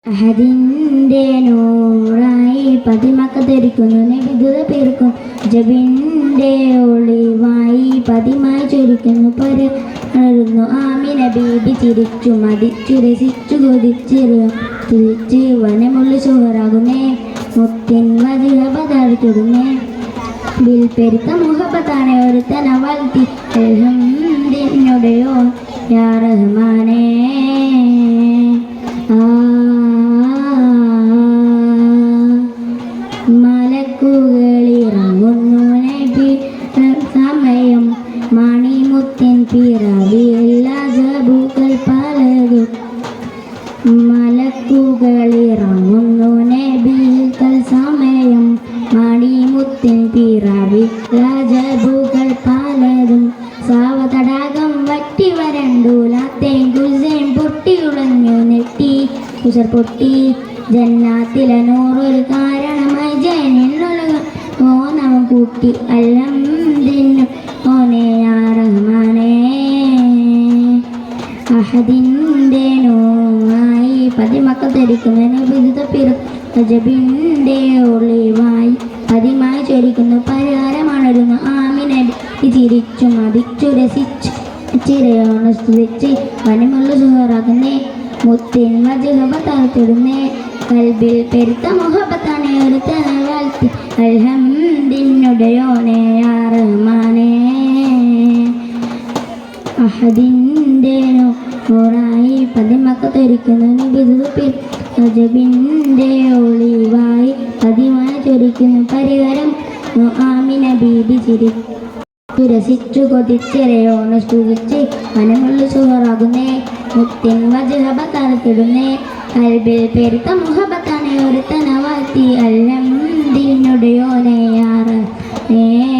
അഹദിൻ്റെ നൂറായി പതിമക്ക ധരിക്കുന്നു നബിദുത പേർക്കും ജബിൻ്റെ ഒളിവായി പതിമായി ചൊരിക്കുന്നു പരന്നു ആമിന ബീബി ചിരിച്ചു മതിച്ചു രസിച്ചു കൊതിച്ച് വനമുള്ള ചോറാകുന്നേ മുത്തിൻ വജിഹബതാഴ്ത്തിടുന്നേ ബിൽ പെരുത്ത മുഹബത്താനെ ഒരുത്തന വാഴ്ത്തി അൽഹംദിനുടയോ യാ റഹ്മാനേ മലക്കുകളിറങ്ങുന്നു നബി സമയം മണിമുത്തിൻ പിറവിയുള്ള ജബുകൾ പലതും മലക്കുകളിറങ്ങുന്നു നബികൾ സമയം മണിമുത്തിൻ പിറവിയുള്ള ജബുകൾ പലതും സാവതടാകം വറ്റി വരണ്ടൂലാത്തേങ്കുസേം പൊട്ടി ഉളഞ്ഞു നെട്ടി കുസർ പൊട്ടി ജന്നാത്തിലെ നൂറൊരു കാരണമായി ജയനിലുള്ള ഓനം കൂട്ടി അൽഹംദിനു ഓനെ യാ റഹ്മാനേ അഹദിൻ്റെ നൂറായി പതിമക്ക ധരിക്കുന്ന നബിദുത പിറജബിൻ്റെ ഒളിവായി പതിമായി ചൊരിക്കുന്നു പരിഹാരമാണൊരുങ്ങ ആമിന ചിരിച്ചു മതിച്ചു രസിച്ചു ചിരയോണ് സ്തുതിച്ച് വനമുള്ള സുഹറാകുന്നേ മുത്തിൻ വജഹബത്താഴ്ത്തിടുന്നേ കൽബിൽ പെരുത്ത മുഹബത്താനെ ഒരുത്തനെ വാഴ്ത്തി അൽഹംദിനുടയോനെ യാ റഹ്മാനേ അഹദിൻ്റെ നൂറായി പതിമക്ക ധരിക്കുന്നു നബിദുത പിറജബിൻ്റെ ഒളിവായി പതിമായി ചൊരിക്കുന്നു പരിഹാരം ആമിന ബീബി ചിരിച്ചു രസിച്ചു കൊതിച്ചിരയോണ് സ്തുതിച്ച് മനമുള്ള സുഹറാകുന്നേ മുത്തിൻ വജഹബത്താഴ്ത്തിടുന്നേ കൽബിൽ പെരുത്ത മുഹബത്താനെ ഒരുത്തന വാഴ്ത്തി അൽഹംദിനുടയോനെ യാ റഹ്മാനേ